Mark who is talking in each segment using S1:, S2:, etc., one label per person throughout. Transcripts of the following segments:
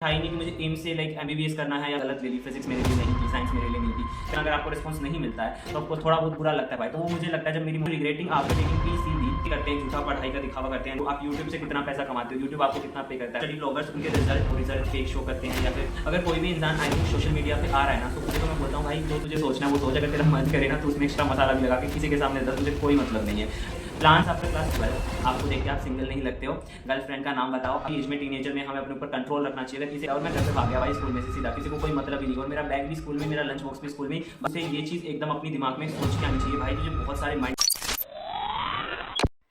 S1: था ही नहीं कि मुझे एम से लाइक एमबीबीएस करना है या गलत ले ली, फिजिक्स मेरे लिए नहीं थी, साइंस मेरे लिए नहीं थी। फिर अगर आपको रिस्पॉन्स नहीं मिलता है तो आपको थोड़ा बहुत बुरा लगता है भाई। तो वो मुझे लगता है जब मेरी रिग्रेटिंग आफ्टर टेकिंग पीसीबी करते हैं, झूठा पढ़ाई का दिखावा करते हैं। तो आप यूट्यूब से कितना पैसा कमाते हो, यूट्यूब आपको कितना पे करता है। स्टडी ब्लॉगर्स उनके रिजल्ट फेक शो करते हैं, या फिर अगर कोई भी इंसान आई थिंक सोशल मीडिया पे आ रहा है ना, तो मुझे तो मैं बोलता हूँ भाई जो तुझे सोचना है वो सोच, अगर तेरा मन करे ना तो उसमें एक्स्ट्रा मसाला भी लगा के किसी के सामने दस, मुझे कोई मतलब नहीं है। प्लान्स आफ्टर क्लास 12 आपको देख के आप सिंगल नहीं लगते हो। गर्लफ्रेंड का नाम बताओ। अभी एज में टीनेजर में हमें अपने ऊपर कंट्रोल रखना चाहिए। अगर किसी और मैं घर से भाग गया भाई स्कूल में से सीधा, किसी को कोई मतलब ही नहीं, और मेरा बैग भी स्कूल में, मेरा लंच बॉक्स भी स्कूल में, बस ये चीज़ एकदम अपनी दिमाग में सोच के आनी चाहिए भाई। तुझे बहुत सारे mind.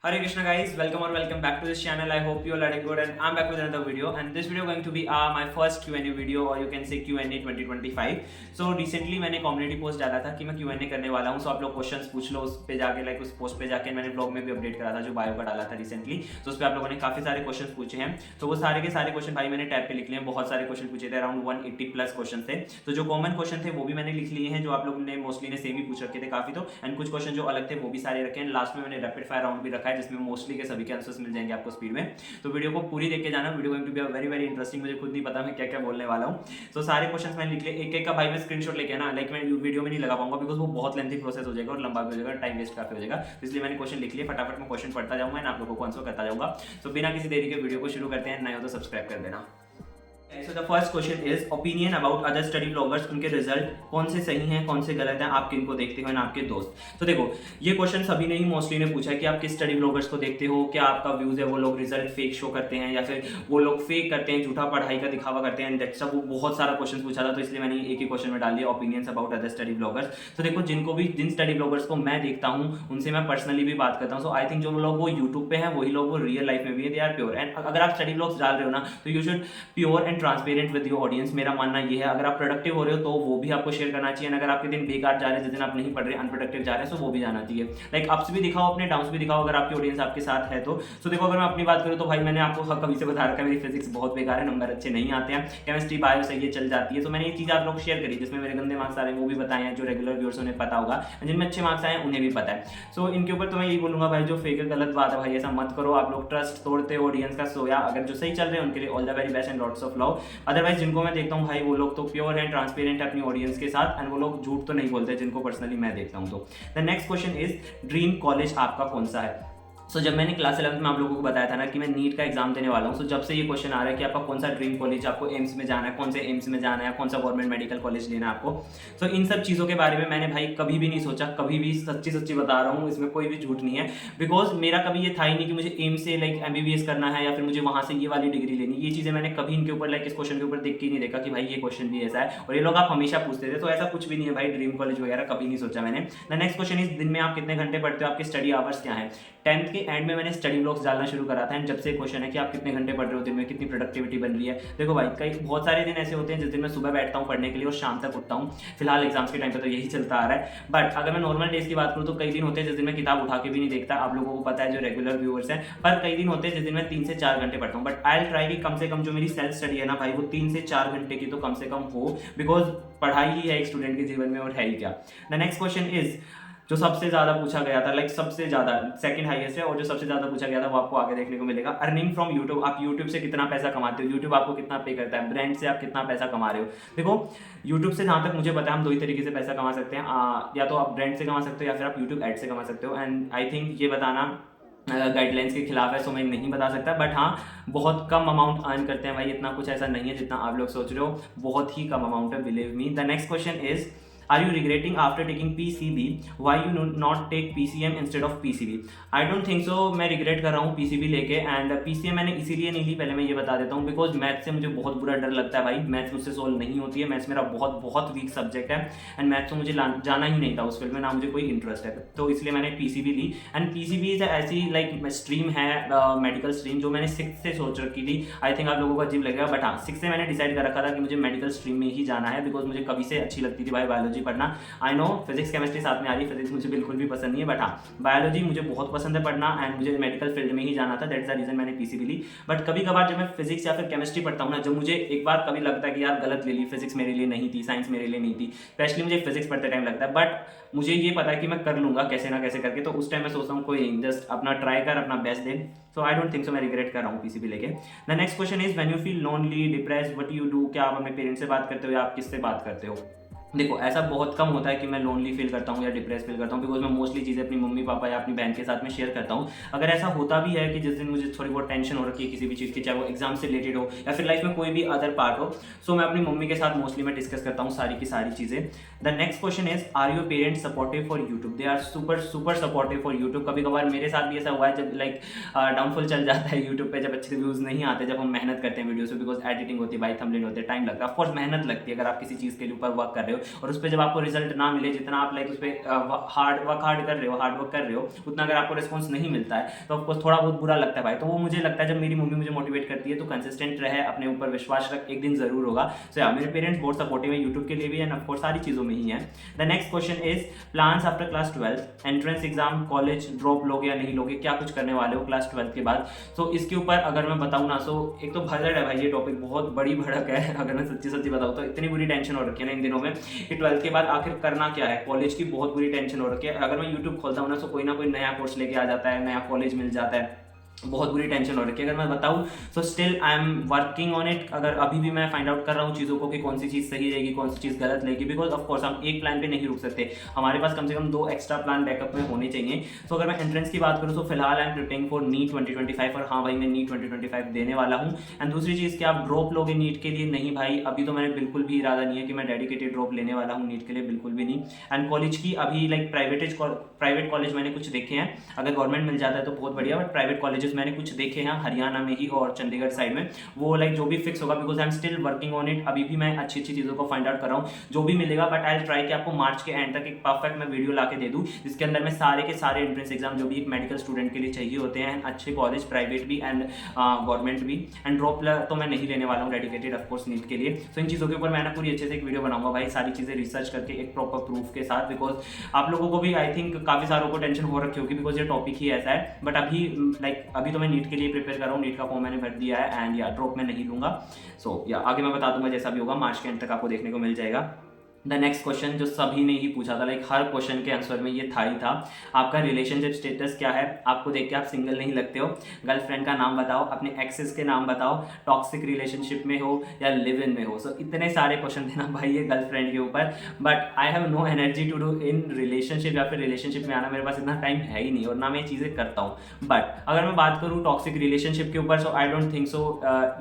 S1: Hare Krishna guys, welcome or welcome back to this channel. I hope you all are doing good and I'm back with another video, and this video going to be my first Q&A video, or you can say Q&A 2025. So recently मैंने community post डाला था कि मैं Q&A करने वाला हूँ, so आप लोग क्वेश्चंस पूछ लो उस पे जाके, लाइक उस पोस्ट पे जाके। मैंने ब्लॉग में भी अपडेट करा था जो बायो का डाला था रिसेंटली, तो उस पर आप लोगों ने काफी सारे क्वेश्चन पूछे हैं। तो वो सारे के सारे क्वेश्चन भाई मैंने टैब पे लिख लिए हैं। बहुत सारे क्वेश्चन पूछे थे, अराउंड 180 प्लस क्वेश्चन थे। तो जो कॉमन क्वेश्चन थे वो भी मैंने लिख लिए हैं, जो आप लोगों ने मोस्टली ने सेम ही पूछ रखे थे काफी। तो एंड कुछ क्वेश्चन जो अलग थे वो भी सारे रखे हैं। लास्ट में मैंने रैपिड फायर राउंड भी रखा है, जिसमें मोस्टली सभी के आंसर्स मिल जाएंगे आपको स्पीड में। तो वीडियो को पूरी देख के जाना, video going to be very very interesting. मुझे खुद नहीं पता मैं क्या क्या बोलने वाला हूँ। तो सारे क्वेश्चंस मैंने लिख लिए, एक एक का भाई मैं स्क्रीनशॉट लेके ना, लाइक मैं वीडियो में नहीं लगा पाऊंगा बिकॉज वो बहुत लेंथी प्रोसेस हो जाएगा और लंबा भी हो जाएगा, टाइम वेस्ट काफी हो जाएगा। इसलिए मैंने क्वेश्चन लिख लिए, फटाफट मैं क्वेश्चन पढ़ता जाऊंगा एंड आप लोगों को आंसर करता जाऊंगा। तो बिना किसी देरी के वीडियो को शुरू करते हैं। नए हो तो सब्सक्राइब कर देना। So the first question is opinion about other study bloggers, उनके रिजल्ट कौन से सही हैं कौन से गलत हैं, आप किन को देखते हो ना आपके दोस्त। तो देखो ये क्वेश्चन सभी ने ही मोस्टली ने पूछा है कि आप किस स्टडी ब्लॉगर्स को देखते हो, क्या आपका व्यूज है वो लोग रिजल्ट फेक शो करते हैं या फिर वो लोग फेक करते हैं, झूठा पढ़ाई का दिखावा करते हैं। दैट्स वो बहुत सारा क्वेश्चन पूछा था, तो इसलिए मैंने एक ही क्वेश्चन में डाल दिया opinions about other study bloggers. तो देखो जिन स्टडी ब्लॉगर्स को मैं देखता हूँ उनसे मैं पर्सनली भी बात करता हूँ। सो आई थिंक जो लोग वो यूट्यूब पे हैं वही लोग वो रियल लाइफ में भी है, दे आर प्योर। एंड अगर आप स्टडी ब्लॉग्स डाल रहे हो ना तो you should pure and transparent with your audience. मेरा मानना ये है, अगर आप प्रोडक्टिव हो रहे हो तो वो भी आपको शेयर करना चाहिए। अगर आपके दिन बेकार जा रहे हैं, जिस दिन आप नहीं पढ़ रहे, अनप्रोडक्टिव जा रहे हैं, तो वो भी जाना चाहिए। लाइक अप्स भी दिखाओ, अपने डाउन्स भी दिखाओ, अगर आपकी ऑडियंस आपके साथ है तो। सो देखो अगर मैं अपनी बात करूँ तो भाई मैंने आपको कभी से बता रखा है मेरी फिजिक्स बहुत बेकार है, नंबर अच्छे नहीं आते हैं। केमिस्ट्री बायो सही है, चल जाती है। तो मैंने ये चीज़ आप लोग शेयर करी, जिसमें मेरे गंदे मार्क्स आ रहे हैं वो भी बताए हैं, जो रेगुलर व्यूअर्स उन्हें पता होगा, जिनमें अच्छे मार्क्स आए हैं उन्हें भी पता है। सो इनके ऊपर तो मैं यही बोलूंगा भाई, जो फेक गलत बात है भाई ऐसा मत करो। आप लोग ट्रस्ट तोड़ते हो ऑडियंस का, सोया अगर जो सही चल रहे हैं उनके लिए all the very best and lots of love. Otherwise जिनको मैं देखता हूँ भाई वो लोग तो प्योर है, ट्रांसपेरेंट है अपनी ऑडियंस के साथ, एंड वो लोग झूठ तो नहीं बोलते जिनको पर्सनली मैं देखता हूं। तो the next question is dream college आपका कौन सा है। सो जब मैंने क्लास 11 में आप लोगों को बताया था ना कि मैं नीट का एग्जाम देने वाला हूँ, सो जब से ये क्वेश्चन आ रहा है कि आपका कौन सा ड्रीम कॉलेज, आपको एम्स में जाना है, कौन से एम्स में जाना है, कौन सा गवर्नमेंट मेडिकल कॉलेज लेना है आपको। सो इन सब चीज़ों के बारे में मैंने भाई कभी भी नहीं सोचा, कभी भी सच्ची बता रहा हूँ, इसमें कोई भी झूठ नहीं है। बिकॉज मेरा कभी ये था ही नहीं कि मुझे एम्स से लाइक एमबीबीएस करना है या फिर मुझे वहाँ से ये वाली डिग्री लेनी। ये चीज़ें मैंने कभी इनके ऊपर लाइक इस क्वेश्चन के ऊपर देख के ही नहीं देखा कि भाई ये क्वेश्चन भी ऐसा है, और ये लोग आप हमेशा पूछते थे। तो ऐसा कुछ भी नहीं है भाई, ड्रीम कॉलेज वगैरह कभी नहीं सोचा मैंने। द नेक्स्ट क्वेश्चन इज दिन में आप कितने घंटे पढ़ते हो, आपके स्टडी आवर्स क्या है। 10th के एंड में मैंने स्टडी ब्लॉग्स डालना शुरू करा था, एंड जब से क्वेश्चन है कि आप कितने घंटे पढ़ रहे हो दिन में, कितनी प्रोडक्टिविटी बन रही है। देखो भाई कई बहुत सारे दिन ऐसे होते हैं जिस दिन मैं सुबह बैठता हूँ पढ़ने के लिए और शाम तक उठता हूँ। फिलहाल एग्जाम्स के टाइम पे तो यही चलता आ रहा है। बट अगर मैं नॉर्मल डेज की बात करूँ तो कई दिन होते हैं जिस दिन मैं किताब उठा के भी नहीं देखता, आप लोगों को पता है जो रेगुलर व्यूअर्स हैं। पर कई दिन होते हैं जिस दिन मैं 3 से 4 घंटे पढ़ता हूँ। बट आई विल ट्राई कि कम से कम जो मेरी सेल्फ स्टडी है ना भाई वो 3 से 4 घंटे की तो कम से कम हो, बिकॉज पढ़ाई ही है एक स्टूडेंट के जीवन में, और है ही क्या। द नेक्स्ट क्वेश्चन इज जो सबसे ज्यादा पूछा गया था, लाइक सबसे ज्यादा सेकंड हाईएस्ट है, और जो सबसे ज्यादा पूछा गया था वो आपको आगे देखने को मिलेगा। अर्निंग फ्रॉम यूट्यूब, आप यूट्यूब से कितना पैसा कमाते हो, यूट्यूब आपको कितना पे करता है, ब्रांड से आप कितना पैसा कमा रहे हो। देखो यूट्यूब से जहां तक मुझे पता है हम दो ही तरीके से पैसा कमा सकते हैं, या तो आप ब्रांड से कमा सकते हो या फिर आप यूट्यूब एड से कमा सकते हो। एंड आई थिंक ये बताना गाइडलाइंस के खिलाफ है, सो मैं नहीं बता सकता। बट हाँ बहुत कम अमाउंट अर्न करते हैं भाई, इतना कुछ ऐसा नहीं है जितना आप लोग सोच रहे हो, बहुत ही कम अमाउंट है, believe me. The next question is Are you regretting after taking PCB? Why you not take PCM instead of PCB? I don't think so। मैं रिग्रेट कर रहा हूँ PCB लेके, एंड PCM मैंने इसीलिए नहीं ली, पहले मैं ये बता देता हूँ, बिकॉज मैथ से मुझे बहुत बुरा डर लगता है भाई। मैथ्स मुझसे सोल्व नहीं होती है, मैथ्स मेरा बहुत वीक सब्जेक्ट है, एंड मैथ्स तो मुझे जाना ही नहीं था उस फील्ड में, ना मुझे कोई इंटरेस्ट है। तो इसलिए मैंने PCB ली। एंड PCB ऐसी लाइक स्ट्रीम है, मेडिकल स्ट्रीम, जो मैंने 6th से सोच रखी थी। आई थिंक आप लोगों को अजीब लगेगा, बट हाँ 6th से मैंने डिसाइड कर रखा था कि मुझे मेडिकल स्ट्रीम में ही जाना है, बिकॉज मुझे कभी से अच्छी लगती थी भाई बायोलॉजी। बायोलॉजी पढ़ना। आई नो फिजिक्स केमिस्ट्री साथ में आ रही है, फिजिक्स मुझे बिल्कुल भी पसंद नहीं है, बट हाँ बायोलॉजी मुझे बहुत पसंद है पढ़ना एंड मुझे मेडिकल फील्ड में ही जाना था, दैट्स द रीजन मैंने पीसीबी ली। बट कभी कभार जब मैं फिजिक्स या फिर केमिस्ट्री पढ़ता हूँ ना, जब मुझे एक बार कभी लगता है कि यार गलत ले ली, फिजिक्स मेरे लिए नहीं थी, साइंस मेरे लिए नहीं थी, स्पेशली मुझे फिजिक्स पढ़ते टाइम लगता है, बट मुझे ये पता है कि मैं कर लूंगा कैसे ना कैसे करके, तो उस टाइम मैं सोचता हूँ कोई जस्ट अपना ट्राई कर, अपना best they. So I don't think so मैं रिग्रेट कर रहा हूँ पीसीबी लेके। The next question is when you feel lonely depressed what you do, क्या आप अपने पेरेंट्स से बात करते हो या आप किससे बात करते हो? देखो ऐसा बहुत कम होता है कि मैं लोनली फील करता हूँ या डिप्रेस फील करता हूँ, बिकॉज मैं मोस्टली चीज़ें अपनी मम्मी पापा या अपनी बहन के साथ में शेयर करता हूँ। अगर ऐसा होता भी है कि जिस दिन मुझे थोड़ी बहुत टेंशन हो रखी है किसी भी चीज़ की, चाहे वो एग्जाम से रिलेटेड हो या फिर लाइफ में कोई भी अदर पार्ट हो, सो मैं अपनी मम्मी के साथ मोस्टली मैं डिस्कस करता हूँ सारी की सारी चीज़ें। The next question is are your parents supportive for YouTube? They are super super supportive for YouTube. कभी कभार मेरे साथ भी ऐसा हुआ है जब लाइक डाउनफॉल चल जाता है यूट्यूब पे, जब अच्छे से व्यूज़ नहीं आते, जब हम मेहनत करते हैं वीडियोस पे, बिकॉज एडिटिंग होती है भाई, थंबनेल होते हैं, टाइम लगता है, ऑफकोर्स मेहनत लगती है अगर आप किसी चीज़ के ऊपर वर्क कर रहे हो और उस पर जब आपको रिजल्ट ना मिले जितना आप लाइक उस पर हार्ड वर्क कर रहे हो उतना अगर आपको रिस्पॉन्स नहीं मिलता है तो ऑफकोर्स थोड़ा बहुत बुरा लगता है भाई। तो वो मुझे लगता है जब मेरी मम्मी मुझे मोटिवेट करती है तो कंसिस्टेंट रहे, अपने ऊपर विश्वास रख, एक दिन जरूर होगा। सो या मेरे पेरेंट्स बहुत सपोर्टिव है यूट्यूब के लिए भी एंड ऑफकोर्स सारी चीज़ों में ही है। The next question is plans after class 12, entrance exam, college drop लोगे या नहीं लोगे, क्या कुछ करने वाले हो क्लास 12 के बाद? तो इसके ऊपर अगर मैं बताऊँ ना, सो एक तो भड़क है भाई, ये टॉपिक बहुत बड़ी भड़क है। अगर मैं सच्ची सच्ची बताऊँ तो इतनी बुरी टेंशन हो रखी है ना इन दिनों में कि 12th के बाद आखिर करना क्या है, कॉलेज की बहुत बुरी टेंशन हो रखी है। अगर मैं यूट्यूब खोलता हूँ ना कोई नया कोर्स लेके आ जाता है, नया कॉलेज मिल जाता है, बहुत बुरी टेंशन हो रखी है। अगर मैं बताऊँ so still I am working on it. अगर अभी भी मैं फाइंड आउट कर रहा हूँ चीज़ों को कि कौन सी चीज़ सही रहेगी, कौन सी चीज़ गलत रहेगी, बिकॉज ऑफ कोर्स हम एक प्लान पे नहीं रुक सकते, हमारे पास कम से कम 2 एक्स्ट्रा प्लान बैकअप में होने चाहिए। तो अगर मैं एंट्रेंस की बात करूँ तो फिलहाल I am preparing for NEET 2025 और हाँ भाई मैं नीट 2025 देने वाला हूँ। एंड दूसरी चीज़ कि आप ड्रॉप लोगे नीट के लिए, नहीं भाई अभी तो मैंने बिल्कुल भी इरादा नहीं है कि मैं डेडिकेटेड ड्रॉप लेने वाला हूँ नीट के लिए, बिल्कुल भी नहीं। एंड कॉलेज की अभी लाइक प्राइवेट कॉलेज मैंने कुछ देखे हैं, अगर गवर्नमेंट मिल जाता है तो बहुत बढ़िया, बट प्राइवेट कॉलेजेस मैंने कुछ देखे हैं हरियाणा में ही और चंडीगढ़ साइड में, वो लाइक जो भी फिक्स होगा, because I am still working on it. अभी भी मैं अच्छी चीज़ों को फाइंड आउट कर रहा हूँ, जो भी मिलेगा, बट आई विल ट्राई कि आपको मार्च के एंड तक एक परफेक्ट मैं वीडियो ला के दे दूँ जिसके अंदर मैं सारे के सारे एंट्रेंस एग्जाम जो भी एक मेडिकल स्टूडेंट के लिए चाहिए होते हैं, अच्छे कॉलेज प्राइवेट भी एंड गवर्नमेंट भी, एंड ड्रॉप तो मैं नहीं लेने वाला हूँ डेडिकेटेड ऑफकोर्स नीट के लिए। सो इन चीज़ों के ऊपर मैंने पूरी अच्छे से एक वीडियो बनाऊंगा भाई, सारी चीज़ें रिसर्च करके एक प्रॉपर प्रूफ के साथ, बिकॉज आप लोगों को भी आई थिंक काफ़ी सारों को टेंशन हो रखी होगी बिकॉज ये टॉपिक ही ऐसा है। बट अभी तो मैं नीट के लिए प्रिपेयर कर रहा हूँ, नीट का फॉर्म मैंने भर दिया है एंड या ड्रॉप में नहीं लूंगा। सो या आगे मैं बता दूंगा जैसा भी होगा, मार्च के एंड तक आपको देखने को मिल जाएगा। द नेक्स्ट क्वेश्चन जो सभी ने ही पूछा था, लाइक हर क्वेश्चन के आंसर में ये था ही था, आपका रिलेशनशिप स्टेटस क्या है, आपको देख के आप सिंगल नहीं लगते हो, गर्लफ्रेंड का नाम बताओ, अपने एक्सेस के नाम बताओ, टॉक्सिक रिलेशनशिप में हो या लिव इन में हो। सो इतने सारे क्वेश्चन थे ना भाई ये गर्लफ्रेंड के ऊपर, but I have no energy to do in relationship या फिर रिलेशनशिप में आना, मेरे पास इतना टाइम है ही नहीं और ना मैं ये चीज़ें करता हूँ। बट अगर मैं बात करूँ टॉक्सिक रिलेशनशिप के ऊपर, सो आई डोंट थिंक सो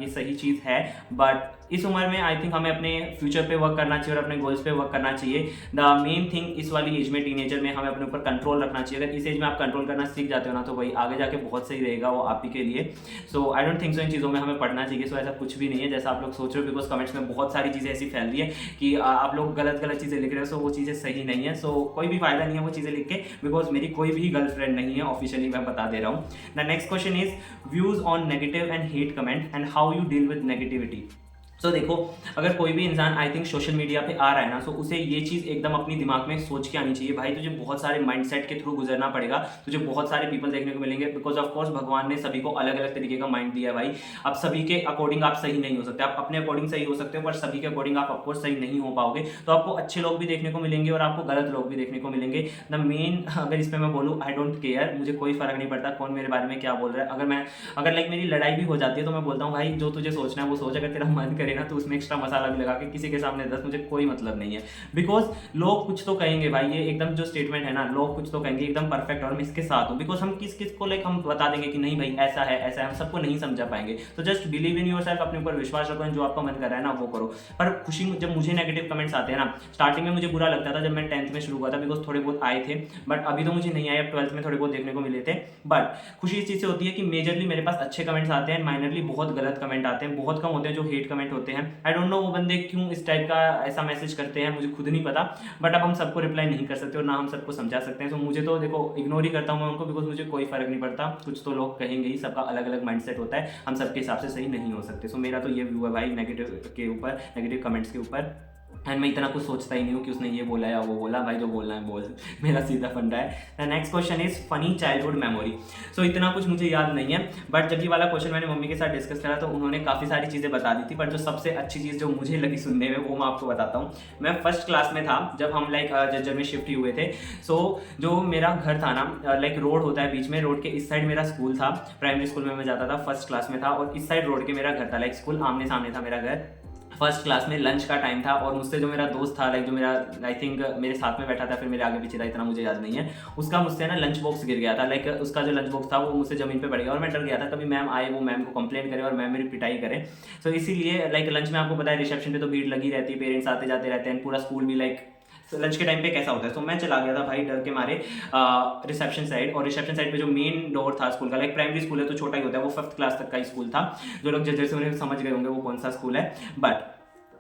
S1: ये सही चीज़ है, बट इस उम्र में आई थिंक हमें अपने फ्यूचर पे वर्क करना चाहिए और अपने गोल्स पे वर्क करना चाहिए। द मेन थिंग इस वाली एज में, टीनेजर में, हमें अपने ऊपर कंट्रोल रखना चाहिए। अगर इस एज में आप कंट्रोल करना सीख जाते हो ना तो भाई आगे जाके बहुत सही रहेगा वो आप ही के लिए। सो आई डोंट थिंक सो इन चीज़ों में हमें पढ़ना चाहिए। सो ऐसा कुछ भी नहीं है जैसा आप लोग सोच रहे हो, बिकॉज कमेंट्स में बहुत सारी चीज़ें ऐसी फैल रही है कि आप लोग गलत चीज़ें लिख रहे हो, सो वो चीज़ें सही नहीं है। सो कोई भी फायदा नहीं है वो चीज़ें लिख के, बिकॉज मेरी कोई भी गर्लफ्रेंड नहीं है, ऑफिशियली मैं बता दे रहा हूँ। The next question is views on negative and hate comment and how you deal with negativity. So देखो अगर कोई भी इंसान आई थिंक सोशल मीडिया पे आ रहा है ना, सो उसे ये चीज़ एकदम अपनी दिमाग में सोच के आनी चाहिए, भाई तुझे बहुत सारे माइंडसेट के थ्रू गुजरना पड़ेगा, तुझे बहुत सारे पीपल देखने को मिलेंगे, बिकॉज ऑफ कोर्स भगवान ने सभी को अलग अलग तरीके का माइंड दिया है भाई। अब सभी के अकॉर्डिंग आप सही नहीं हो सकते, आप अपने अकॉर्डिंग सही हो सकते हो पर सभी के अकॉर्डिंग आप ऑफकोर्स सही नहीं हो पाओगे। तो आपको अच्छे लोग भी देखने को मिलेंगे और आपको गलत लोग भी देखने को मिलेंगे। द मेन अगर इस पर मैं बोलूँ, आई डोंट केयर, मुझे कोई फर्क नहीं पड़ता कौन मेरे बारे में क्या बोल रहा है। अगर लाइक मेरी लड़ाई भी हो जाती है तो मैं बोलता हूँ भाई जो तुझे सोचना है वो सोच, अगर तेरा मन करे ना तो उसमें एक्स्ट्रा मसाला भी लगा के किसी के सामने दस, मुझे कोई मतलब नहीं है। बिकॉज लोग कुछ तो कहेंगे भाई, ये एकदम जो स्टेटमेंट है ना, लोग कुछ तो कहेंगे एकदम परफेक्ट और मैं इसके साथ हूँ, बिकॉज हम किस को लाइक हम बता देंगे कि नहीं भाई ऐसा है, हम सबको नहीं समझा पाएंगे। तो जस्ट बिलीव इन योरसेल्फ, अपने ऊपर विश्वास रखो, जो आपका मन कर रहा है ना वो करो। पर खुशी जब मुझे नेगेटिव कमेंट्स आते हैं ना, स्टार्टिंग में मुझे बुरा लगता था जब मैं 10th में शुरू हुआ था, बिकॉज थोड़े बहुत आए थे, बट अभी तो मुझे नहीं आए, अब 12th में थोड़े बहुत देखने को मिले थे। बट खुशी इस चीज़ से होती है कि मेजरली मेरे पास अच्छे कमेंट्स आते हैं, माइनरली बहुत गलत कमेंट आते हैं, बहुत कम होते हैं जो हेट कमेंट होते हैं। आई डोंट नो वो बंदे क्यों इस टाइप का ऐसा मैसेज करते हैं, मुझे खुद नहीं पता, बट अब हम सबको रिप्लाई नहीं कर सकते और ना हम सबको समझा सकते हैं। तो मुझे तो देखो इग्नोर ही करता हूँ मैं उनको, बिकॉज मुझे कोई फर्क नहीं पड़ता, कुछ तो लोग कहेंगे ही, सबका अलग अलग माइंडसेट होता है, हम सबके हिसाब से सही नहीं हो सकते। सो मेरा तो ये व्यू है भाई नेगेटिव के ऊपर, नेगेटिव कमेंट्स के ऊपर। एंड मैं इतना कुछ सोचता ही नहीं हूँ कि उसने ये बोला या वो बोला, भाई जो बोलना है बोल। मेरा सीधा फंडा है। The next question is funny childhood memory. So इतना कुछ मुझे याद नहीं है, बट जब ये वाला क्वेश्चन मैंने मम्मी के साथ डिस्कस करा तो उन्होंने काफ़ी सारी चीज़ें बता दी थी, बट जो सबसे अच्छी चीज़ जो मुझे लगी सुनने में वो मैं आपको बताता हूँ। मैं फर्स्ट क्लास में था जब हम लाइक जज्जर में शिफ्ट हुए थे। सो जो मेरा घर था ना, लाइक रोड होता है बीच में, रोड के इस साइड मेरा स्कूल था, प्राइमरी स्कूल में मैं जाता था, फर्स्ट क्लास में था, और इस साइड रोड के मेरा घर था, लाइक स्कूल आमने सामने था मेरा घर। फर्स्ट क्लास में लंच का टाइम था और मुझसे जो मेरा दोस्त था, लाइक जो मेरा आई थिंक मेरे साथ में बैठा था, फिर मेरे आगे पीछे था, इतना मुझे याद नहीं है, उसका मुझसे ना लंच बॉक्स गिर गया था। लाइक उसका जो लंच बॉक्स था वो मुझसे ज़मीन पे पड़ गया और मैं डर गया था कभी मैम आए वो मैम को कंप्लेंट करे और मैम मेरी पिटाई करे। सो इसीलिए लाइक लंच में आपको पता है रिसेप्शन पे तो भीड़ लगी रहती है, पेरेंट्स आते जाते रहते हैं, पूरा स्कूल भी लाइक लंच के टाइम पे कैसा होता है। तो मैं चला गया था भाई डर के मारे रिसेप्शन साइड, और रिसेप्शन साइड पे जो मेन डोर था स्कूल का, लाइक प्राइमरी स्कूल है तो छोटा ही होता है, वो 5th क्लास तक का ही स्कूल था। जो लोग जैसे उन्हें समझ गए होंगे वो कौन सा स्कूल है। बट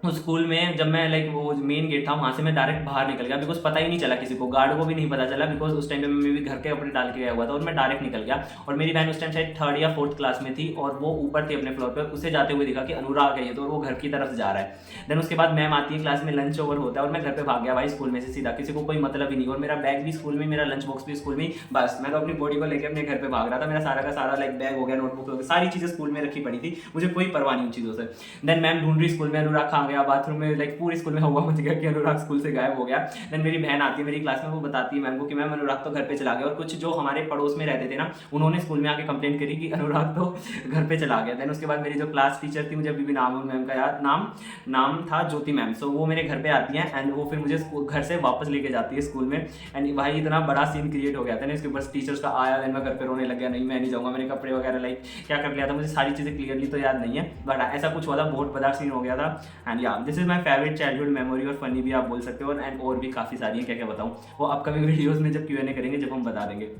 S1: उस स्कूल में जब मैं लाइक वो मेन गेट था वहाँ से मैं डायरेक्ट बाहर निकल गया, बिकॉज पता ही नहीं चला किसी को, गार्ड को भी नहीं पता चला, बिकॉज उस टाइम पे मैं भी घर के कपड़े डाल के गया हुआ था और मैं डायरेक्ट निकल गया। और मेरी बहन उस टाइम शायद 3rd या 4th क्लास में थी और वो ऊपर थी अपने फ्लोर पे, उसे जाते हुए दिखा कि अनुराग है ये, तो वो घर की तरफ जा रहा है। देन उसके बाद मैम आती है, क्लास में लंच ओवर होता है और मैं घर पे भाग गया भाई स्कूल में से सीधा, किसी को कोई मतलब ही नहीं, और मेरा बैग भी स्कूल में, मेरा लंच बॉक्स भी स्कूल में, बस मैं तो अपनी बॉडी को लेकर अपने घर पे भाग रहा था। मेरा सारा का सारा लाइक बैग हो गया, नोटबुक हो गया, सारी चीज़ें स्कूल में रखी पड़ी थी, मुझे कोई परवाह नहीं उन चीज़ों से। देन मैम ढूंढ रही स्कूल में, अनुराग कहाँ गया, बाथरूम में, लाइक पूरे स्कूल में हुआ मच गया कि अनुराग स्कूल से गायब हो गया। देन मेरी बहन आती है मेरी क्लास में, वो बताती है मैम को कि मैम अनुराग तो घर पे चला गया, और कुछ जो हमारे पड़ोस में रहते थे ना उन्होंने स्कूल में आके कंप्लेंट करी कि अनुराग तो घर पे चला गया। देन उसके बाद मेरी जो क्लास टीचर थी, मुझे अभी भी नाम मैम का याद, नाम था ज्योति मैम। सो वो मेरे घर पे आती है एंड वो फिर मुझे घर से वापस लेके जाती है स्कूल में। एंड भाई इतना बड़ा सीन क्रिएट हो गया था ना इसके ऊपर, टीचर्स का आया, देन मैं घर पे रोने लग गया, नहीं मैं नहीं जाऊँगा, मेरे कपड़े वगैरह लाइक क्या कर लिया था, मुझे सारी चीज़ें क्लियरली तो याद नहीं है, बट ऐसा कुछ हुआ था, बहुत बड़ा सीन हो गया था। And yeah this is my favourite childhood memory, और फनी भी आप बोल सकते हो, एंड और भी काफ़ी सारी हैं, क्या क्या बताऊँ, वो अपकमिंग वीडियोज़ में जब Q&A करेंगे जब हम बता देंगे।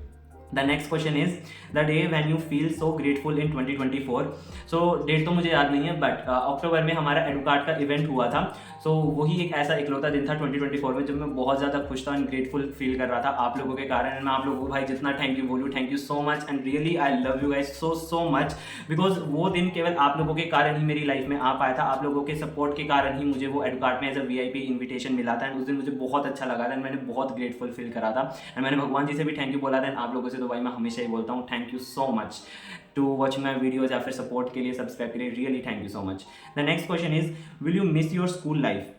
S1: The next question is the day when you feel so grateful in 2024। So date तो मुझे याद नहीं है, बट अक्टूबर में हमारा एडुकार्ड का इवेंट हुआ था। सो वही एक ऐसा इकलौता दिन था 2024 में जब मैं बहुत ज़्यादा खुश था एंड ग्रेटफुल फील कर रहा था आप लोगों के कारण। मैं आप लोगों को भाई जितना थैंक यू बोलूँ, thank you so much, and really I love you guys so much, because वो दिन केवल आप लोगों के कारण ही मेरी लाइफ में आ पाया था। आप लोगों के सपोर्ट के कारण ही मुझे वो एडुकार्ड में एज अ VIP इन्विटेशन मिला था, एंड उस दिन मुझे बहुत अच्छा लगा था एंड मैंने बहुत ग्रेटफुल फील करा था। एंड मैंने भगवान जी से भी थैंक यू बोला था, एंड आप लोगों से तो भाई मैं हमेशा ही बोलता हूँ thank you so much to watching my videos या फिर सपोर्ट के लिए, सब्सक्राइब के लिए, really thank you so much. The next question is will you miss your school life.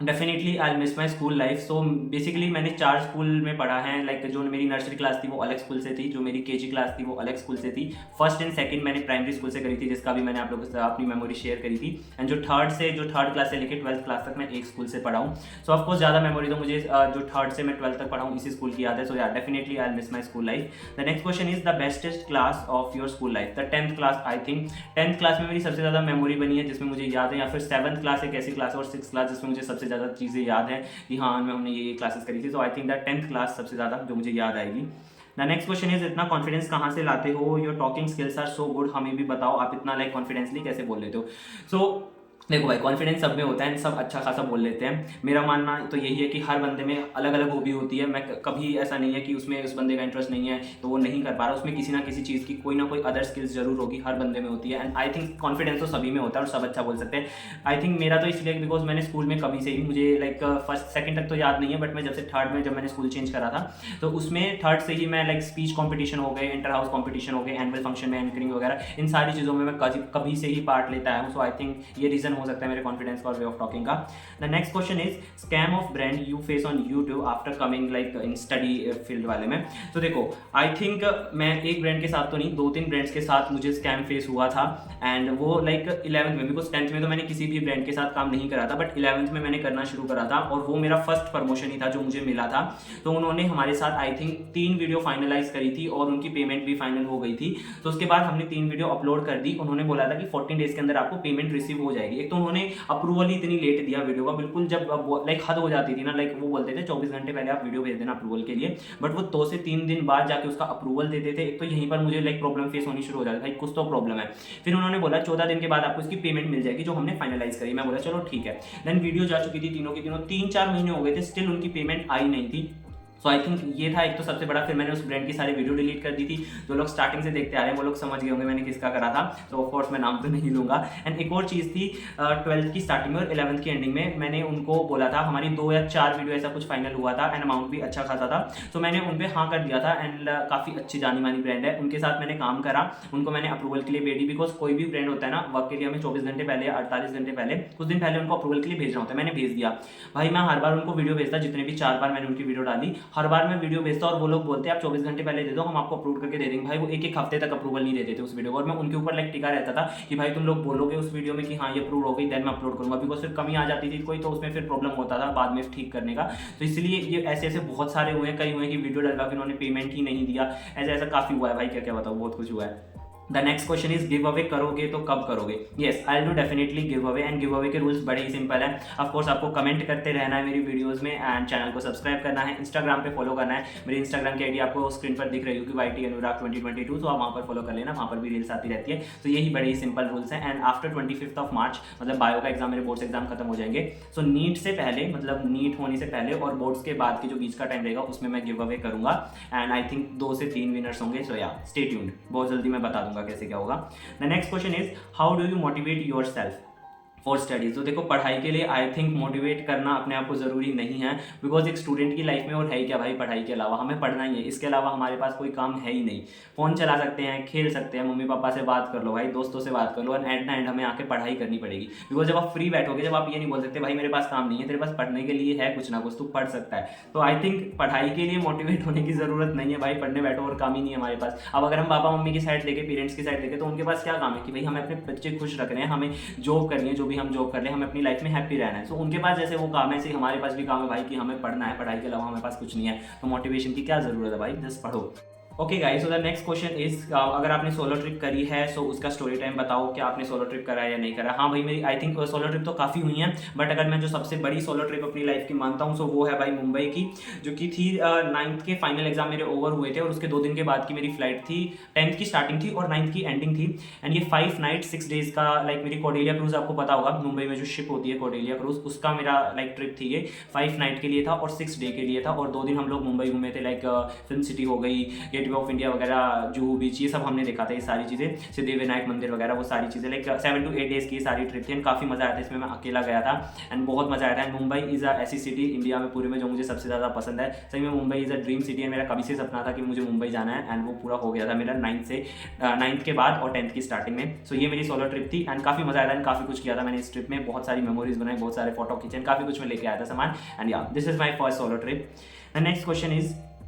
S1: Definitely I miss my school life. So basically मैंने 4 school में पढ़ा है, लाइक जो मेरी नर्सरी क्लास थी वो अलग स्कूल से थी, जो मेरी KG क्लास थी वो अलग स्कूल से थी, फर्स्ट एंड सेकंड मैंने प्राइमरी स्कूल से करी थी, जिसका भी मैंने आप लोगों से अपनी मेमोरी शेयर करी थी। एंड जो थर्ड क्लास से लेकर 12th क्लास तक मैं एक स्कूल से पढ़ा हूँ। सो ऑफकोर्स ज़्यादा मेमोरी तो मुझे जो 3rd से मैं 12th तक पढ़ा हूँ इसी स्कूल की याद है। सो या definitely I miss my school life. The next question is the bestest class of your school life. The 10th class, I think 10th class में मेरी सबसे ज़्यादा मेमोरी बनी है जिसमें मुझे याद है, या फिर 7th क्लास एक ऐसी क्लास और 6th क्लास जिसमें मुझे सबसे ज़्यादा चीज़ें याद है कि हाँ हमने ये क्लासेस करी थी। So I think that 10th class सबसे ज़्यादा जो मुझे याद आएगी। द नेक्स्ट क्वेश्चन इज इतना कॉन्फिडेंस कहाँ से लाते हो, your talking skills are so good. हमें भी बताओ आप इतना लाइक कॉन्फिडेंसली कैसे बोल लेते हो। सो देखो भाई कॉन्फिडेंस सब में होता है, सब अच्छा खासा बोल लेते हैं। मेरा मानना तो यही है कि हर बंदे में अलग अलग हॉबी होती है। मैं कभी ऐसा नहीं है कि उसमें उस बंदे का इंटरेस्ट नहीं है तो वो नहीं कर पा रहा, उसमें किसी ना किसी चीज़ की कोई ना कोई अदर स्किल्स जरूर होगी, हर बंदे में होती है। एंड आई थिंक कॉन्फिडेंस तो सभी में होता है और सब अच्छा बोल सकते हैं। आई थिंक मेरा तो इसलिए बिकॉज मैंने स्कूल में कभी से ही, मुझे लाइक फर्स्ट सेकंड तक तो याद नहीं है, बट मैं जब से 3rd में जब मैंने स्कूल चेंज करा था तो उसमें 3rd से ही मैं लाइक स्पीच कॉम्पिटिशन हो गए, इंटर हाउस कॉम्पिटिशन हो गए, एनुअल फंक्शन में एंकरिंग वगैरह, इन सारी चीज़ों में मैं कभी से ही पार्ट लेता आया हूँ। सो आई थिंक ये रीज़न हो सकता है मेरे कॉन्फिडेंस और वे ऑफ टॉकिंग का। The next question is scam of brand you face on YouTube after coming like in study field वाले में। तो देखो आई थिंक मैं एक ब्रांड के साथ तो नहीं, 2-3 ब्रांड्स के साथ मुझे स्कैम फेस हुआ था। एंड वो लाइक 11th में, बिकॉज 10th में तो मैंने किसी भी ब्रांड के साथ काम नहीं करा था, बट 11th में मैंने करना शुरू करा था और वो मेरा फर्स्ट प्रमोशन ही था जो मुझे मिला था। तो उन्होंने हमारे साथ आई थिंक 3 वीडियो फाइनलाइज करी थी और उनकी पेमेंट भी फाइनल हो गई थी। तो उसके बाद हमने 3 वीडियो अपलोड कर दी। उन्होंने बोला था कि 14 डेज के अंदर आपको पेमेंट रिसीव हो जाएगी। एक तो उन्होंने अप्रूवल ही इतनी लेट दिया वीडियो का, बिल्कुल जब लाइक हद हो जाती थी ना, लाइक वो बोलते थे 24 घंटे पहले आप वीडियो भेज देना अप्रूवल के लिए, बट वो 2 से 3 दिन बाद जाके उसका अप्रूवल देते थे। एक तो यहीं पर मुझे लाइक प्रॉब्लम फेस होनी शुरू हो जाती है, कुछ तो प्रॉब्लम है। फिर उन्होंने बोला 14 दिन के बाद आपको इसकी पेमेंट मिल जाएगी, जो हमने फाइनलाइज करी। मैं बोला चलो ठीक है। देन वीडियो जा चुकी थी तीनों की तीनों, 3-4 महीने हो गए थे, स्टिल उनकी पेमेंट आई नहीं थी। सो आई थिंक ये था एक तो सबसे बड़ा। फिर मैंने उस ब्रांड की सारी वीडियो डिलीट कर दी थी। जो लोग स्टार्टिंग से देखते आ रहे हैं वो लोग समझ गए होंगे मैंने किसका करा था, तो ऑफ कोर्स मैं नाम तो नहीं लूँगा। एंड एक और चीज़ थी, 12th की स्टार्टिंग में और 11th की एंडिंग में मैंने उनको बोला था, हमारी 2 या 4 वीडियो ऐसा कुछ फाइनल हुआ था एंड अमाउंट भी अच्छा खासा था, तो मैंने उन पर हाँ कर दिया था। एंड काफ़ी अच्छी जानी मानी ब्रांड है, उनके साथ मैंने काम करा, उनको मैंने अप्रूवल के लिए भेजी। बिकॉज कोई भी ब्रांड होता है ना, वर्क के लिए हमें 24 घंटे पहले या 48 घंटे पहले, कुछ दिन पहले उनको अप्रूवल के लिए भेजना होता है। मैंने भेज दिया भाई, मैं हर बार उनको वीडियो भेजता, जितने भी 4 बार मैंने उनकी वीडियो डाली, हर बार मैं वीडियो भेजता और वो लोग बोलते आप 24 घंटे पहले दे दो, हम आपको अप्रूव करके दे देंगे। भाई वो एक हफ्ते तक अप्रूवल नहीं देते थे उस वीडियो को, और मैं उनके ऊपर लाइक टिका रहता था कि भाई तुम लोग बोलोगे उस वीडियो में कि हाँ ये अप्रूव हो गई, देन मैं अपलोड करूंगा। बिकॉज फिर कमी आ जाती थी कोई, तो उसमें फिर प्रॉब्लम होता था बाद में ठीक करने का। तो इसलिए ये ऐसे ऐसे बहुत सारे हुए हैं, कई हुए कि वीडियो डलवा के उन्होंने पेमेंट ही नहीं दिया, ऐसा ऐसा काफ़ी हुआ है भाई, क्या क्या बताऊँ, बहुत कुछ हुआ है। The next question is give away करोगे तो कब करोगे? Yes, I do definitely give away. And give away के रूल्स बड़े ही सिंपल है। ऑफ कोर्स आपको कमेंट करते रहना है मेरी वीडियोस में, एंड चैनल को सब्सक्राइब करना है, इंस्टाग्राम पे फॉलो करना है। मेरी इंस्टाग्राम की आईडी आपको स्क्रीन पर दिख रही होगी, YT अनुराग 2022, तो आप वहाँ पर फॉलो कर लेना, वहाँ पर भी रील्स आती रहती है। तो यही बड़े ही सिंपल रूल्स हैं। एंड आफ्टर 25 ऑफ मार्च, मतलब बायो का एग्जाम, मेरे बोर्ड्स एग्जाम खत्म हो जाएंगे, सो नीट से पहले, मतलब नीट होने से पहले और बोर्ड्स के बाद की जो बीच का टाइम रहेगा उसमें मैं गिव अवे करूंगा। एंड आई थिंक 2 से 3 विनर्स होंगे। सो या स्टे ट्यून्ड, बहुत जल्दी मैं बता दूंगा कैसे क्या होगा। The next question is, how do you motivate yourself for studies? तो देखो, पढ़ाई के लिए आई थिंक मोटिवेट करना अपने आप को ज़रूरी नहीं है, बिकॉज एक स्टूडेंट की लाइफ में और है ही क्या भाई, पढ़ाई के अलावा हमें पढ़ना ही है, इसके अलावा हमारे पास कोई काम है ही नहीं। फ़ोन चला सकते हैं, खेल सकते हैं, मम्मी पापा से बात कर लो भाई, दोस्तों से बात कर लो, एंड एट द एंड हमें आके पढ़ाई करनी पड़ेगी। बिकॉज जब आप फ्री बैठोगे, जब आप ये नहीं बोल सकते भाई मेरे पास काम नहीं है, तेरे पास पढ़ने के लिए है कुछ ना कुछ, तू पढ़ सकता है। तो आई थिंक पढ़ाई के लिए मोटिवेट होने की ज़रूरत नहीं है भाई, पढ़ने बैठो और काम ही नहीं है हमारे पास। अब अगर हम पापा मम्मी की साइड देखें, पेरेंट्स की साइड देखें, तो उनके पास क्या काम है कि भाई हमें अपने बच्चे खुश रखने हैं, हमें जॉब करनी है, जो भी हम जॉब कर रहे हैं, हमें अपनी लाइफ में हैप्पी रहना है। सो उनके पास जैसे वो काम है, ऐसे हमारे पास भी काम है भाई कि हमें पढ़ना है, पढ़ाई के अलावा हमारे पास कुछ नहीं है। तो मोटिवेशन की क्या जरूरत है भाई, जस्ट पढ़ो। Okay guys, so the next question is, अगर आपने सोलो ट्रिप करी है सो उसका स्टोरी टाइम बताओ, क्या आपने सोलो ट्रिप करा है या नहीं करा। हाँ भाई, मेरी आई थिंक सोलो ट्रिप तो काफ़ी हुई हैं, बट अगर मैं जो सबसे बड़ी सोलो ट्रिप अपनी लाइफ की मानता हूँ सो वो है भाई मुंबई की, जो कि थी 9th के फाइनल एग्जाम मेरे ओवर हुए थे और उसके 2 दिन के बाद की मेरी फ्लाइट थी। 10th की स्टार्टिंग थी और 9th की एंडिंग थी। एंड ये 5 नाइट 6 डेज का लाइक मेरी कोडेलिया क्रूज, आपको पता होगा मुंबई में जो शिप होती है कोडेलिया क्रूज, उसका मेरा लाइक ट्रिप थी ये। 5 नाइट के लिए था और 6 डे के लिए था, और 2 दिन हम लोग मुंबई घूमे थे, लाइक फिल्म सिटी हो गई, गेटवे ऑफ इंडिया वगैरह, जुहू बीच, ये सब हमने देखा था, ये सारी चीज़ें, सिद्धिविनायक मंदिर वगैरह, वो सारी चीज़ें, लाइक 7 to 8 डेज की सारी ट्रिप थी। काफ़ी मज़ा आया था इसमें, मैं अकेला गया था एंड बहुत मज़ा आया था। मुंबई इज़ अ ऐसी सिटी इंडिया में पूरे में जो मुझे सबसे ज़्यादा पसंद है। सही में Mumbai is a dream city है, मेरा कभी से सपना था कि मुझे मुंबई जाना है, एंड वो पूरा हो गया था मेरा 9th के बाद और 10th की स्टार्टिंग में। सो ये मेरी सोलो ट्रिप थी एंड काफ़ी मज़ा आया था एंड काफ़ी कुछ किया था मैंने इस ट्रिप में, बहुत सारी मेमोरीज बनाई, बहुत सारे फोटो खींचे, काफ़ी कुछ मैं लेके आया था सामान। And yeah this is my first solo trip. The next question is,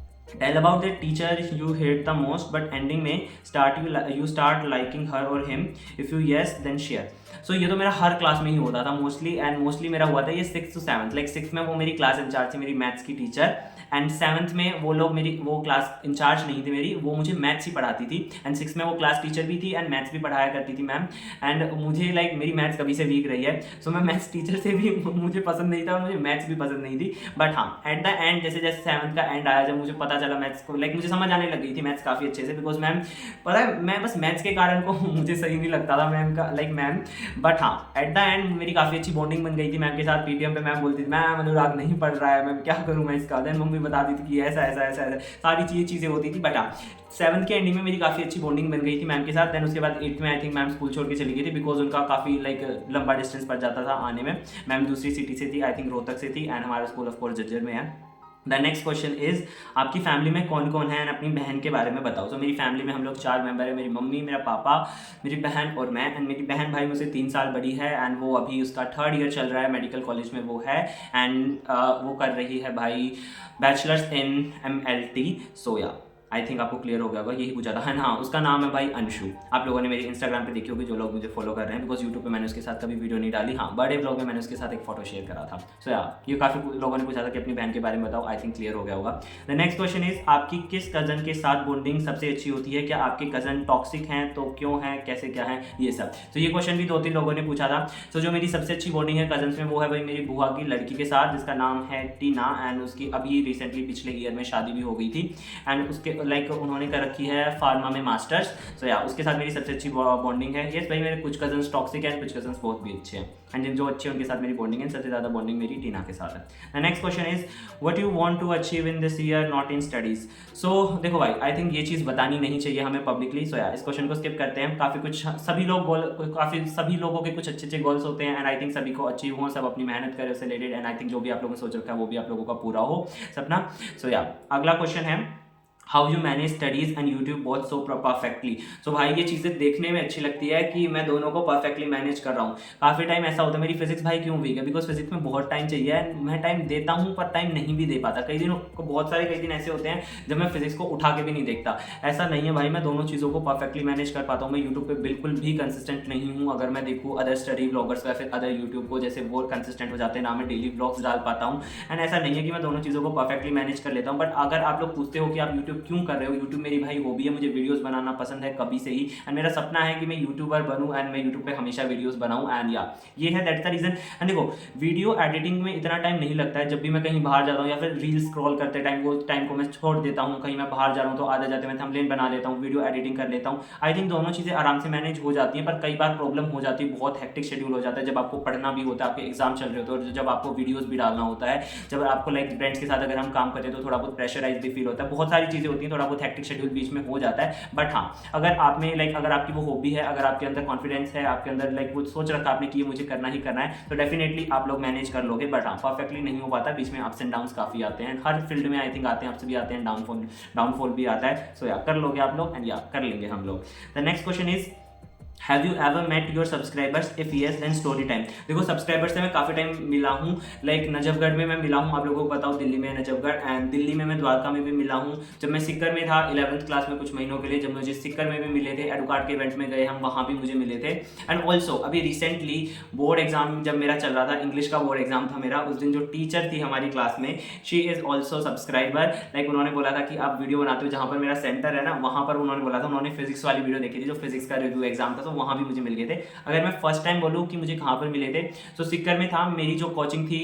S1: tell about the teacher you hate the most but ending में यू स्टार्ट लाइकिंग हर और him, if you yes then share. So ये तो मेरा हर class में ही होता था mostly, and mostly मेरा हुआ था ये 6th to 7th, like 6th में वो मेरी क्लास इंचार्ज थी, मेरी मैथ्स की टीचर, एंड 7th में वो लोग मेरी, वो क्लास इंचार्ज नहीं थी मेरी, वो मुझे मैथ्स ही पढ़ाती थी, एंड 6th में वो क्लास टीचर भी थी एंड मैथ्स भी पढ़ाया करती थी मैम। एंड मुझे लाइक मेरी मैथ्स कभी से वीक रही है, सो मैं मैथ्स टीचर से भी मुझे पसंद नहीं था और मुझे मैथ्स भी पसंद नहीं थी। बट हाँ, एट द एंड जैसे जैसे 7th का एंड आया, जब मुझे पता चला मैथ्स को, लाइक मुझे समझ आने लग गई थी मैथ्स काफ़ी अच्छे से, बिकॉज मैम, पता है मैं बस मैथ्स के कारण को मुझे सही नहीं लगता था मैम का, लाइक मैम। बट हाँ, एट द एंड मेरी काफ़ी अच्छी बॉन्डिंग बन गई थी मैम के साथ। पीटीएम पे मैम बोलती थी, मैम अनुराग नहीं पढ़ रहा है, मैं क्या करूँ मैं इसका, देन मम्मी बताती थी कि ऐसा ऐसा ऐसा ऐसा, सारी चीज़ें होती थी। बट हाँ, 7th के एंडिंग में मेरी काफ़ी अच्छी बॉन्डिंग बन गई थी मैम के साथ। देन उसके बाद 8th में आई थिंक मैम स्कूल छोड़ के चली गई थी, बिकॉज उनका काफ़ी लाइक लंबा डिस्टेंस पड़ जाता था आने में। मैम दूसरी सिटी से थी, आई थिंक रोहतक से थी, एंड हमारा स्कूल ऑफ कोर्स जज्जर में है। द नेक्स्ट क्वेश्चन इज, आपकी फैमिली में कौन कौन है एंड अपनी बहन के बारे में बताओ। तो मेरी फैमिली में हम लोग 4 मेंबर है, मेरी मम्मी, मेरा पापा, मेरी बहन और मैं। एंड मेरी बहन भाई मुझसे 3 साल बड़ी है एंड वो अभी उसका 3rd ईयर चल रहा है, मेडिकल कॉलेज में वो है, एंड वो कर रही है भाई बैचलर्स इन MLT। सो या आई थिंक आपको क्लियर हो गया होगा, यही पूछा था है ना। हाँ, उसका नाम है भाई अंशु। आप लोगों ने मेरी इंस्टाग्राम पे देखी होगी, जो लोग मुझे फॉलो कर रहे हैं, बिकॉज यूट्यूब पे मैंने उसके साथ कभी वीडियो नहीं डाली। हाँ, बर्थडे व्लॉग में मैंने उसके साथ एक फोटो शेयर करा था। सो या ये काफ़ी लोगों ने पूछा था कि अपनी बहन के बारे में बताओ, आई थिंक क्लियर हो गया होगा। द नेक्स्ट क्वेश्चन इज, आपकी किस कज़न के साथ बॉन्डिंग सबसे अच्छी होती है, क्या आपके कज़न टॉक्सिक हैं तो क्यों हैं, कैसे क्या है, ये सब। तो ये क्वेश्चन भी 2-3 लोगों ने पूछा था। तो जो मेरी सबसे अच्छी बॉन्डिंग है कज़न्स में, वो है भाई मेरी बुआ की लड़की के साथ, जिसका नाम है टीना, एंड उसकी अभी रिसेंटली पिछले ईयर में शादी भी हो गई थी। एंड उसके लाइक उन्होंने कर रखी है फार्मा में मास्टर्स। सो या उसके साथ मेरी सबसे अच्छी बॉन्डिंग है। यस भाई, मेरे कुछ कजन्स टॉक्सिक हैं, कुछ कजन्स बहुत भी अच्छे हैं, एंड जिन जो अच्छे हैं उनके साथ मेरी बॉन्डिंग है। सबसे ज़्यादा बॉन्डिंग मेरी टीना के साथ है। Next question is what you want to achieve in this year not in studies. So देखो भाई, आई थिंक ये चीज़ बतानी नहीं चाहिए हमें पब्लिकली। सो यार इस क्वेश्चन को स्किप करते हैं। काफ़ी कुछ सभी लोगों के कुछ अच्छे अच्छे गोल्स होते हैं, एंड आई थिंक सभी को अचीव हो, सब अपनी मेहनत करें उससे रिलेटेड, एंड आई थिंक जो भी आप लोगों ने सोच रखा है वो भी आप लोगों का पूरा हो सपना। सो यार अगला क्वेश्चन है how you manage studies and YouTube both so perfectly. So भाई ये चीज़ें देखने में अच्छी लगती है कि मैं दोनों को परफेक्टली मैनेज कर रहा हूँ। काफ़ी टाइम ऐसा होता है, मेरी फिजिक्स भाई क्यों वीक है, बिकॉज फिजिक्स में बहुत टाइम चाहिए एंड मैं टाइम देता हूँ पर टाइम नहीं भी दे पाता। कई दिन ऐसे होते हैं जब मैं फिजिक्स को उठा के भी नहीं देखता। ऐसा नहीं है भाई, मैं दोनों चीज़ों को परफेक्टली मैनेज कर पाता हूँ। मैं यूट्यूब पर बिल्कुल भी कंसिस्टेंट नहीं हूँ। अगर मैं देखूँ अदर स्टडी ब्लॉगर्स या फिर अदर यूट्यूब को, जैसे वो कंसिस्टेंट हो जाते हैं ना, मैं डेली ब्लॉग्स डाल पाता हूँ। एंड ऐसा नहीं है कि मैं दोनों चीज़ों को परफेक्टली मैनेज कर लेता हूँ। बट अगर आप लोग पूछते हो कि आप यूट्यूब क्यों कर रहे हो, यूट्यूब मेरी भाई हॉबी है, मुझे वीडियोस बनाना पसंद है कभी से ही, एंड मेरा सपना है कि मैं यूट्यूबर बनूं एंड मैं यूट्यूब पे हमेशा वीडियोस बनाऊं, एंड या ये है दैट्स द रीजन। एंड देखो वीडियो एडिटिंग में इतना टाइम नहीं लगता है। जब भी मैं कहीं बाहर जाता हूँ या फिर रील स्क्रॉल करते टाइम को मैं छोड़ देता हूँ, कहीं मैं बाहर जा रहा हूँ तो आधे जाते मैं थंबनेल बना लेता हूँ, वीडियो एडिटिंग कर लेता हूँ। आई थिंक दोनों चीज़ें आराम से मैनेज हो जाती हैं, पर कई बार प्रॉब्लम हो जाती है, बहुत हेक्टिक शेड्यूल हो जाता है। जब आपको पढ़ना भी होता है, आपके एग्जाम चल रहे होते हैं, और जब आपको वीडियोस भी डालना होता है, जब आपको लाइक फ्रेंड्स के साथ अगर हम काम करते हैं तो थोड़ा बहुत प्रेशराइज भी फील होता है। बहुत सारी चीज़ें होती हैं, थोड़ा बहुत हेक्टिक शेड्यूल बीच में हो जाता है। बट हाँ, अगर आप में लाइक अगर आपकी वो हॉबी है, अगर आपके अंदर कॉन्फिडेंस है, आपके अंदर लाइक वो सोच रखा आपने कि ये मुझे करना ही करना है, तो डेफिनेटली आप लोग मैनेज कर लोगे। बट हाँ, परफेक्टली नहीं हो पाता, बीच में अप्स एंड डाउन्स काफ़ी आते हैं। हर फील्ड में आई थिंक आते हैं, अप्स भी आते हैं, डाउनफॉल भी आता है। सो या कर लोगे आप लोग, एंड या कर लेंगे हम लोग। The next question is have you ever met your subscribers, if yes then story time. देखो सब्सक्राइबर्स से मैं काफ़ी टाइम मिला हूँ, लाइक नजफगढ़ में मैं मिला हूँ, आप लोगों को बताऊँ दिल्ली में नजफगढ़, एंड दिल्ली में मैं द्वारका में भी मिला हूँ। जब मैं सिक्कर में था 11th क्लास में कुछ महीनों के लिए, जब मुझे सिक्कर में भी मिले थे, एडुकार्ड के इवेंट में गए हम, वहाँ भी मुझे मिले थे। एंड ऑल्सो अभी रिसेंटली बोर्ड एग्जाम जब मेरा चल रहा था, इंग्लिश का बोर्ड एग्जाम था मेरा, उस दिन जो टीचर थी हमारी क्लास में, she is also subscriber. Like उन्होंने बोला था कि आप वीडियो बनाते हो, जहाँ पर मेरा सेंटर है ना वहाँ पर उन्होंने बोला था, उन्होंने फिजिक्स वाली वीडियो देखी थी, जो फिजिक्स का रिव्यू एग्जाम था, तो वहाँ भी मुझे मिल गए थे। अगर मैं फर्स्ट टाइम बोलूँ कि मुझे कहाँ पर मिले थे, तो सिक्कर में था। मेरी जो कोचिंग थी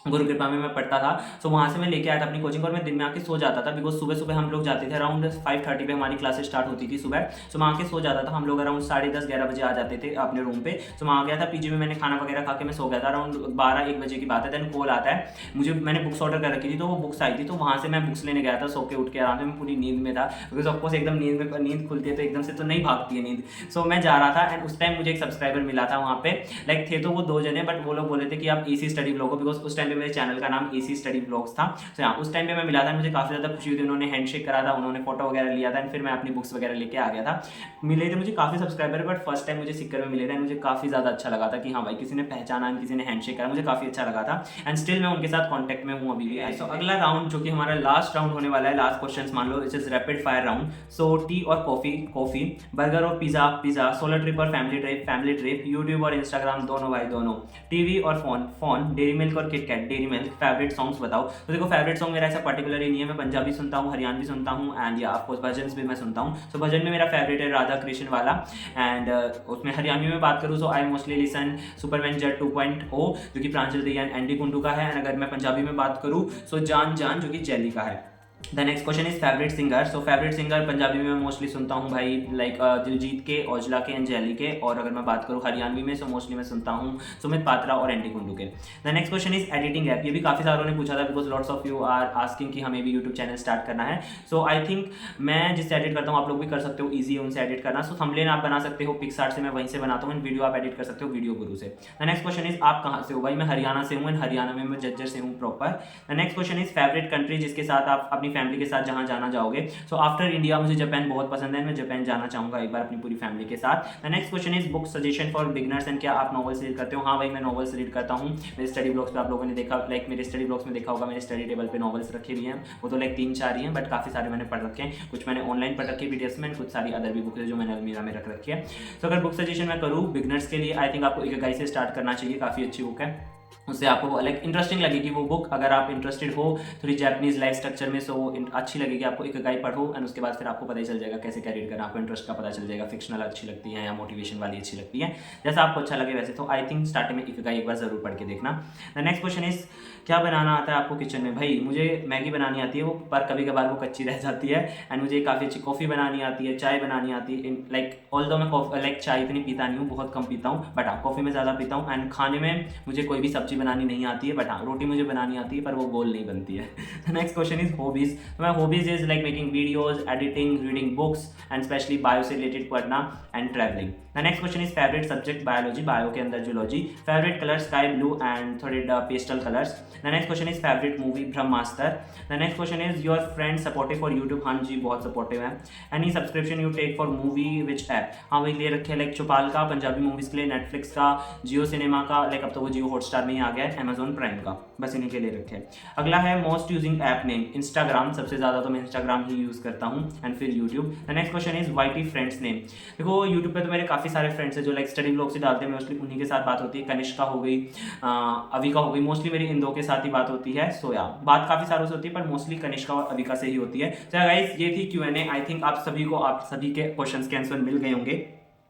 S1: गुरु कृपा में मैं पढ़ता था, सो वहाँ से मैं लेके आया था अपनी कोचिंग, और मैं दिन में आके सो जाता था, बिकॉज सुबह सुबह हम लोग जाते थे, अराउंड 5:30 पे हमारी क्लासेस स्टार्ट होती थी सुबह। सो मैं आके सो जाता था, हम लोग अराउंड 10:30-11 बजे आ जाते थे अपने रूम पे। सो वहाँ गया था पीजी में, मैंने खाना वगैरह खा के मैं सो गया था, अराउंड 12-1 बजे की बात है। देन कॉल आता है मुझे, मैंने बुक्स ऑर्डर कर रखी थी, तो वो बुक्स आई थी, तो वहाँ से मैं बुक्स लेने गया था, सो के उठ के आराम से, मैं पूरी नींद में था, बिकॉज ऑफकोर्स एकदम नींद खुलती है तो एकदम से तो नहीं भागती है नींद। सो मैं जा रहा था, एंड उस टाइम मुझे एक सब्सक्राइबर मिला था वहाँ पे, लाइक थे तो वो 2 जने, बट वो लोग बोले थे कि आप एसी स्टडी ब्लॉग हो, बिकॉज उस टाइम पे मेरे चैनल का नाम एसी स्टडी ब्लॉग्स था। तो यहाँ उस टाइम पे मैं मिला था, मुझे काफ़ी ज़्यादा खुशी हुई थी, उन्होंने हैंडशेक करा था, उन्होंने फोटो वगैरह लिया था, एंड फिर मैं अपनी बुक्स वगैरह लेके आ गया था। मिले थे मुझे काफ़ी सब्सक्राइबर, बट फर्स्ट टाइम मुझे सिक्कर में मिले थे, मुझे काफ़ी ज़्यादा अच्छा लगा था कि हाँ भाई किसी ने पहचाना, किसी ने हैंडशेक करा, मुझे काफ़ी अच्छा लगा था, एंड स्टिल मैं उनके साथ कॉन्टैक्ट में हूँ अभी भी। सो अगला राउंड जो कि हमारा लास्ट राउंड होने वाला है, लास्ट क्वेश्चन मान लो, it's is rapid fire round. So tea और कॉफी, बर्गर और पिज़्ज़ा, सोलो ट्रिप और फैमिली ट्रिप, यूट्यूब और इंस्टाग्राम, दोनों भाई दोनों, टीवी और फोन, डेयरी मिल्क और KitKat, dairy milk, favourite songs बताओ। तो देखो फेवरेट सॉन्ग मेरा ऐसा पर्टिकुलरली नहीं है, मैं पंजाबी सुनता हूँ, हरियाणवी सुनता हूँ, एंड या ऑफकोर्स भजन भी मैं सुनता हूँ। सो भजन में मेरा फेवरेट है राधा कृष्ण वाला, एंड उसमें हरियाणवी में बात करूँ, so I mostly listen Superman jet 2.0 जो कि प्रांजल दहिया एंड एंडी कुंडू का है, एंड अगर मैं पंजाबी में बात करूँ, सो जान जो कि जैली का है। The next question is favourite singer. So favourite singer Punjabi में मैं मोस्टली सुनता हूँ भाई, लाइक दिलजीत के, औजला के, अंजलि के, और अगर मैं बात करूँ हरियाणवी में, सो मोस्टली मैं सुनता हूँ सुमित पात्रा और एंटी कुंडू के। The next question is editing app. ये भी काफ़ी सारों ने पूछा था, because lots of you are asking कि हमें भी यूट्यूब चैनल स्टार्ट करना है। सो आई थिंक मैं जिससे एडिट करता हूँ आप लोग भी कर सकते हो, ईजी है उनसे एडिट करना। सो थंबनेल आप बना सकते हो, पिक्सआर्ट से मैं वहीं से बनाता हूँ, वीडियो आप एडिट कर सकते हो वीडियो गुरु से। द नेक्स्ट क्वेश्चन इज आप कहाँ से हो भाई, मैं हरियाणा से हूँ, एंड हरियाणा में मैं जज्जर से हूँ proper. The next question is favourite country जिसके साथ आप अपनी फैमिली के साथ जहाँ जाना जाओगे। सो आफ्टर इंडिया मुझे जापान बहुत पसंद है, मैं जापान जाना चाहूंगा एक बार अपनी पूरी फैमिली के साथ। The next question is book suggestion for beginners, and क्या आप नॉवेल्स रीड करते हो। हाँ भाई मैं नॉवेल्स रीड करता हूँ, मेरे स्टडी ब्लॉग्स पे आप लोगों ने देखा, लाइक मेरे स्टडी ब्लॉग्स में देखा होगा, मेरे स्टडी टेबल पे नॉवेल्स रखे हुए हैं, वो तो लाइक 3-4 ही हैं, बट काफ़ी सारे मैंने पढ़ रखे हैं। कुछ मैंने ऑनलाइन पढ़ रखे पीडीएफ में, कुछ सारी अदर भी बुक है जो मैंने अलमीरा में रख रखी है। तो अगर बुक सजेशन मैं करूँ बिगनर्स के लिए, आई थिंक आपको इकिगाई से स्टार्ट करना चाहिए, काफ़ी अच्छी बुक है। उससे आपको लाइक इंटरेस्टिंग लगेगी वो बुक। अगर आप इंटरेस्टेड हो थोड़ी जापानीज लाइफ स्ट्रक्चर में, सो अच्छी लगेगी आपको। इकिगाई पढ़ो एंड उसके बाद फिर आपको पता ही चल जाएगा कैसे क्या रीड करना, आपको इंटरेस्ट का पता चल जाएगा, फिक्शनल अच्छी लगती है या मोटिवेशन वाली अच्छी लगती है, जैसा आपको अच्छा लगे वैसे। तो आई थिंक स्टार्टिंग में इकिगाई एक बार जरूर पढ़ के देखना। द नेक्स्ट क्वेश्चन इज क्या बनाना आता है आपको किचन में? भाई मुझे मैगी बनानी आती है वो, पर कभी कभार वो कच्ची रह जाती है। एंड मुझे काफ़ी अच्छी कॉफ़ी बनानी आती है, चाय बनानी आती है। लाइक ऑल्दो मैं लाइक चाय इतनी पीता नहीं हूँ, बहुत कम पीता हूँ, बट हाँ कॉफ़ी में ज़्यादा पीता हूँ। एंड खाने में मुझे कोई भी सब्जी बनानी नहीं आती है, बट हाँ रोटी मुझे बनानी आती है, पर वो गोल नहीं बनती है। Next question is hobbies. My hobbies is like making videos, editing, reading books and specially bio से रिलेटेड पढ़ना and travelling. The next question is favourite subject biology, bio के अंदर zoology. Favourite colour sky blue and थोड़े pastel colours. The next question is favourite movie Brahmastra. The next question is your friend supportive for YouTube? हाँ जी बहुत supportive है। Any subscription you take for movie which app? हाँ वही ले रखे like चौपाल का पंजाबी मूवीज के लिए, नेटफ्लिक्स का, जियो सिनेमा का, लाइक अब तो वो जियो हॉटस्टार में ही आ गया है, अमेजोन प्राइम का, बस इन्हीं के लिए रखे। अगला है most using app name. Instagram सबसे ज़्यादा तो मैं इंस्टाग्राम ही यूज़ करता हूँ एंड फिर YouTube. The next question is YT friends name. देखो यूट्यूब पे तो मेरे काफ़ी सारे फ्रेंड्स हैं जो लाइक स्टडी ब्लॉग से डालते हैं, मोस्टली उन्हीं के साथ बात होती है। कनिष्का हो गई, अविका हो गई, मोस्टली मेरी इन दो के साथ ही बात होती है। सो या बात काफ़ी सारों से होती है पर मोस्टली कनिष्का और अविका से ही होती है। तो गाइस ये थी Q&A। आई थिंक आप सभी के क्वेश्चंस के आंसर मिल गए होंगे।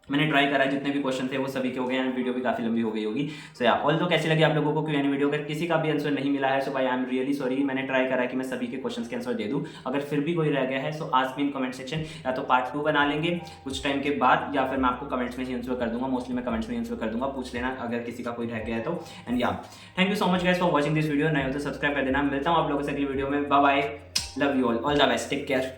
S1: मैंने ट्राई करा, जितने भी क्वेश्चन थे वो सभी के हो गए एंड वीडियो भी काफ़ी लंबी हो गई होगी। सो या ऑल तो कैसी लगी आप लोगों को Q&A वीडियो? अगर किसी का भी आंसर नहीं मिला है सो भाई आई एम रियली सॉरी। मैंने ट्राई करा कि मैं सभी के क्वेश्चंस के आंसर दे दूं। अगर फिर भी कोई रह गया है सो ask me in comment section, या तो पार्ट 2 बना लेंगे कुछ टाइम के बाद, या फिर मैं आपको कमेंट्स में ही आंसर कर दूंगा। मोस्टली मैं कमेंट्स में आंसर कर दूंगा, पूछ लेना अगर किसी का कोई रह गया है तो। एंड या thank you so much guys for watching this video. नए हो तो सब्सक्राइब कर देना। मिलता हूँ आप लोगों से अगली वीडियो में। Bye bye, love you all the best, take care.